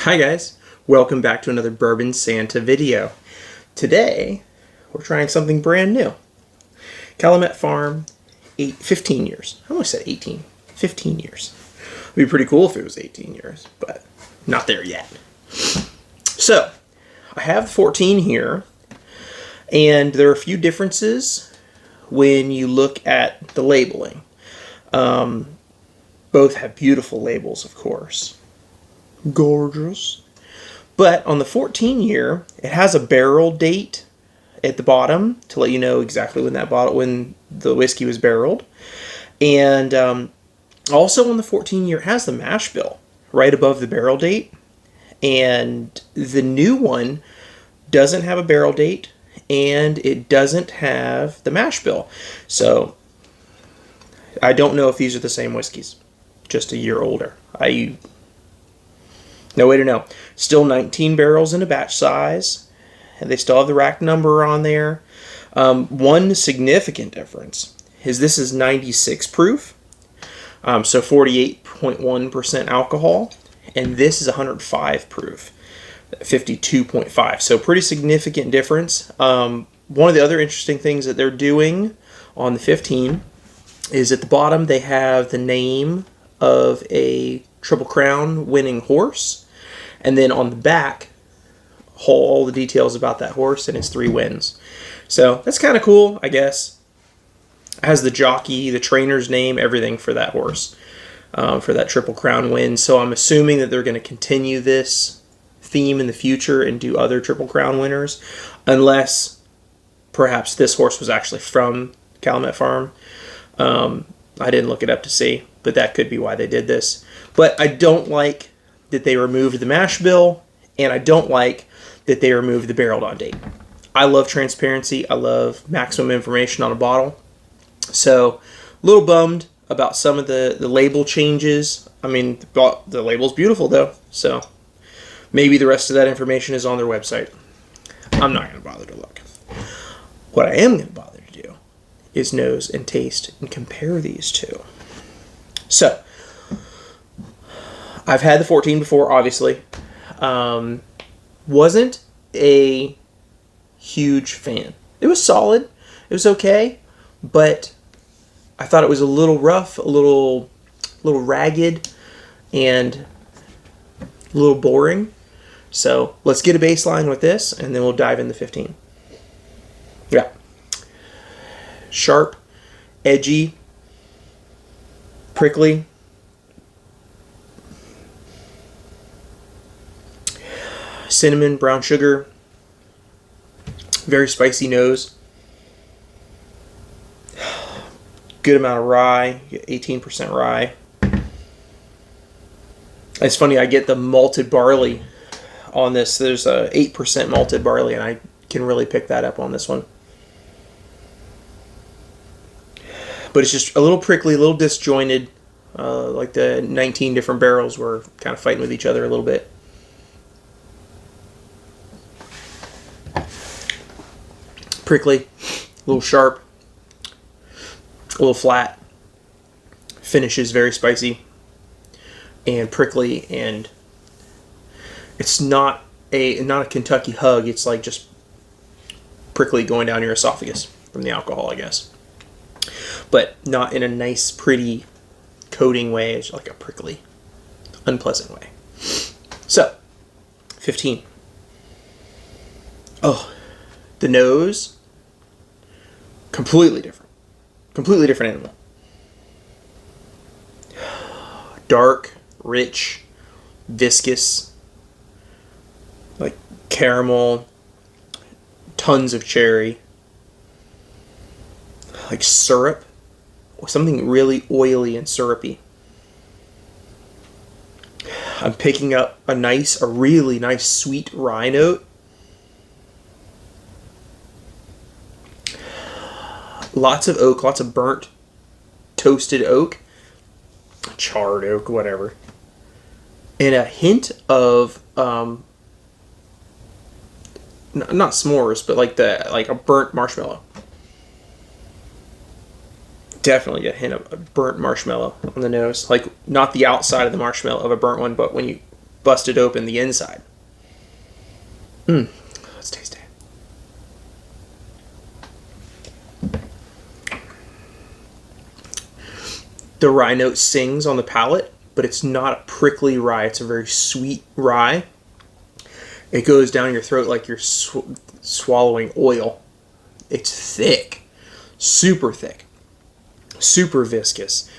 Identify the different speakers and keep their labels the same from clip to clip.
Speaker 1: Hi guys, welcome back to another Bourbon Santa video. Today, we're trying something brand new. Calumet Farm, 15 years. I almost said 18. 15 years. It'd be pretty cool if it was 18 years, but not there yet. So, I have 14 here, and there are a few differences when you look at the labeling. Both have beautiful labels, of course. Gorgeous. But on the 14 year, it has a barrel date at the bottom to let you know exactly when when the whiskey was barreled. And also on the 14 year, it has the mash bill right above the barrel date. And the new one doesn't have a barrel date and it doesn't have the mash bill. So I don't know if these are the same whiskeys, just a year older. No way to know. Still 19 barrels in a batch size, and they still have the rack number on there. One significant difference is this is 96 proof, so 48.1% alcohol, and this is 105 proof, 52.5. So pretty significant difference. One of the other interesting things that they're doing on the 15 is at the bottom they have the name of a Triple Crown winning horse, and then on the back all the details about that horse and his 3 wins. So that's kind of cool, I guess. It has the jockey, the trainer's name, everything for that horse, for that Triple Crown win. So I'm assuming that they're going to continue this theme in the future and do other Triple Crown winners, unless perhaps this horse was actually from Calumet Farm. I didn't look it up to see, but that could be why they did this. But I don't like that they removed the mash bill, and I don't like that they removed the barreled on date. I love transparency. I love maximum information on a bottle. So a little bummed about some of the label changes. I mean, the label's beautiful though, so maybe the rest of that information is on their website. I'm not going to bother to look. What I am going to bother to do is nose and taste and compare these two. So, I've had the 14 before, obviously. Wasn't a huge fan. It was solid. It was okay, but I thought it was a little rough, a little ragged, and a little boring. So let's get a baseline with this, and then we'll dive into 15. Yeah. Sharp, edgy, prickly. Cinnamon, brown sugar. Very spicy nose. Good amount of rye. 18% rye. It's funny, I get the malted barley on this. There's a 8% malted barley, and I can really pick that up on this one. But it's just a little prickly, a little disjointed. Like the 19 different barrels were kind of fighting with each other a little bit. Prickly, a little sharp, a little flat. Finish is very spicy and prickly, and it's not a Kentucky hug. It's like just prickly going down your esophagus from the alcohol, I guess. But not in a nice, pretty coating way. It's like a prickly, unpleasant way. So, 15. Oh, the nose, completely different. Completely different animal. Dark, rich, viscous, like caramel, tons of cherry, like syrup, something really oily and syrupy. I'm picking up a really nice sweet rye note. Lots of oak, lots of burnt, toasted oak, charred oak, whatever. And a hint of, not s'mores, but like a burnt marshmallow. Definitely get a hint of a burnt marshmallow on the nose. Like, not the outside of the marshmallow of a burnt one, but when you busted open the inside. Let's taste it. The rye note sings on the palate, but it's not a prickly rye. It's a very sweet rye. It goes down your throat like you're swallowing oil. It's thick, super thick, super viscous.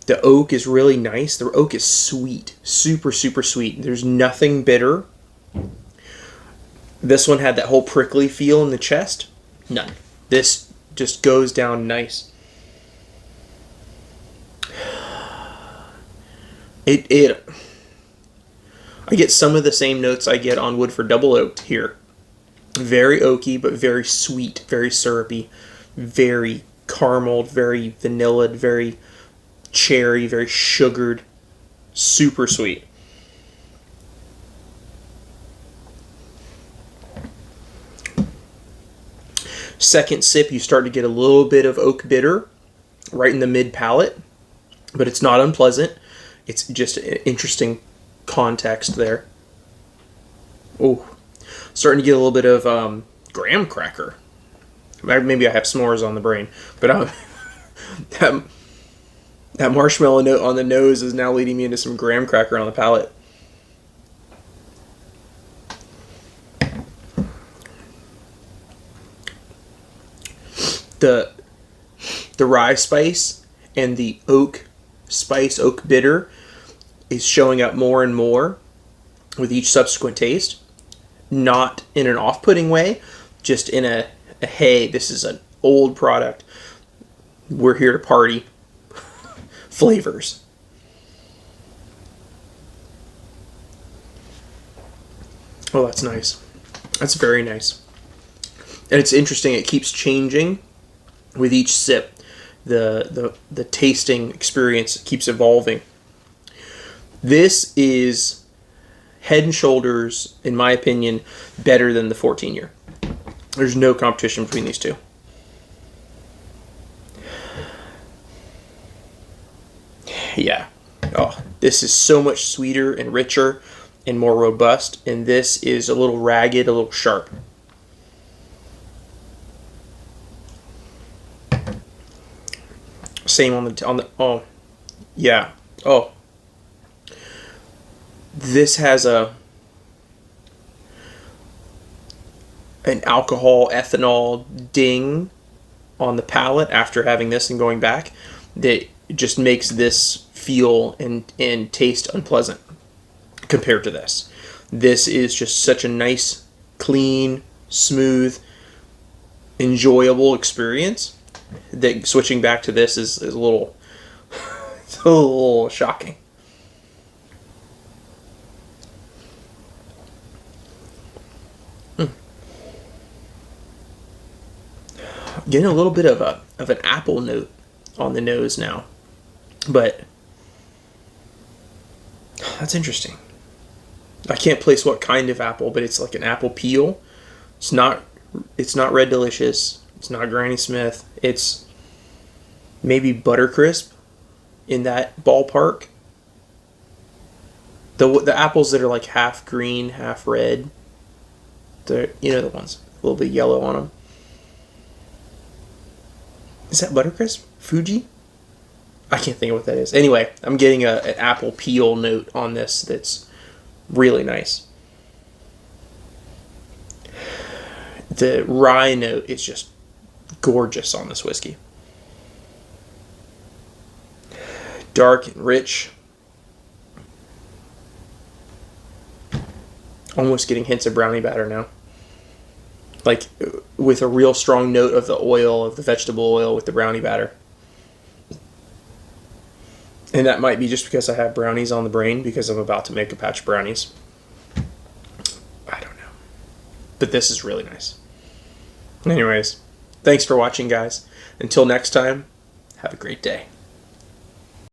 Speaker 1: The oak is really nice. The oak is sweet, super, super sweet. There's nothing bitter. This one had that whole prickly feel in the chest. None. This just goes down nice. I get some of the same notes I get on Woodford Double Oaked here. Very oaky, but very sweet, very syrupy, very carameled, very vanillaed, very cherry, very sugared, super sweet. Second sip, you start to get a little bit of oak bitter right in the mid palate, but it's not unpleasant. It's just an interesting context there. Oh, starting to get a little bit of graham cracker. Maybe I have s'mores on the brain, but that marshmallow note on the nose is now leading me into some graham cracker on the palate. The rye spice and the oak spice, oak bitter, is showing up more and more with each subsequent taste. Not in an off-putting way, just in a hey, this is an old product. We're here to party. Flavors. Oh, that's nice. That's very nice. And it's interesting, it keeps changing with each sip. The tasting experience keeps evolving. This is head and shoulders, in my opinion, better than the 14-year. There's no competition between these two. Yeah. Oh, this is so much sweeter and richer and more robust, and this is a little ragged, a little sharp. Same on the oh, yeah. Oh, this has an alcohol ethanol ding on the palate after having this and going back that just makes this feel and taste unpleasant compared to this. This is just such a nice, clean, smooth, enjoyable experience that switching back to this is a little it's a little shocking. Getting a little bit of an apple note on the nose now, but that's interesting. I can't place what kind of apple, but it's like an apple peel. It's not Red Delicious. It's not Granny Smith. It's maybe Buttercrisp in that ballpark. The apples that are like half green, half red. The the ones a little bit yellow on them. Is that Buttercrisp? Fuji? I can't think of what that is. Anyway, I'm getting an apple peel note on this that's really nice. The rye note is just gorgeous on this whiskey. Dark and rich. Almost getting hints of brownie batter now. Like, with a real strong note of the oil, of the vegetable oil with the brownie batter. And that might be just because I have brownies on the brain because I'm about to make a batch of brownies. I don't know. But this is really nice. Anyways, thanks for watching, guys. Until next time, have a great day.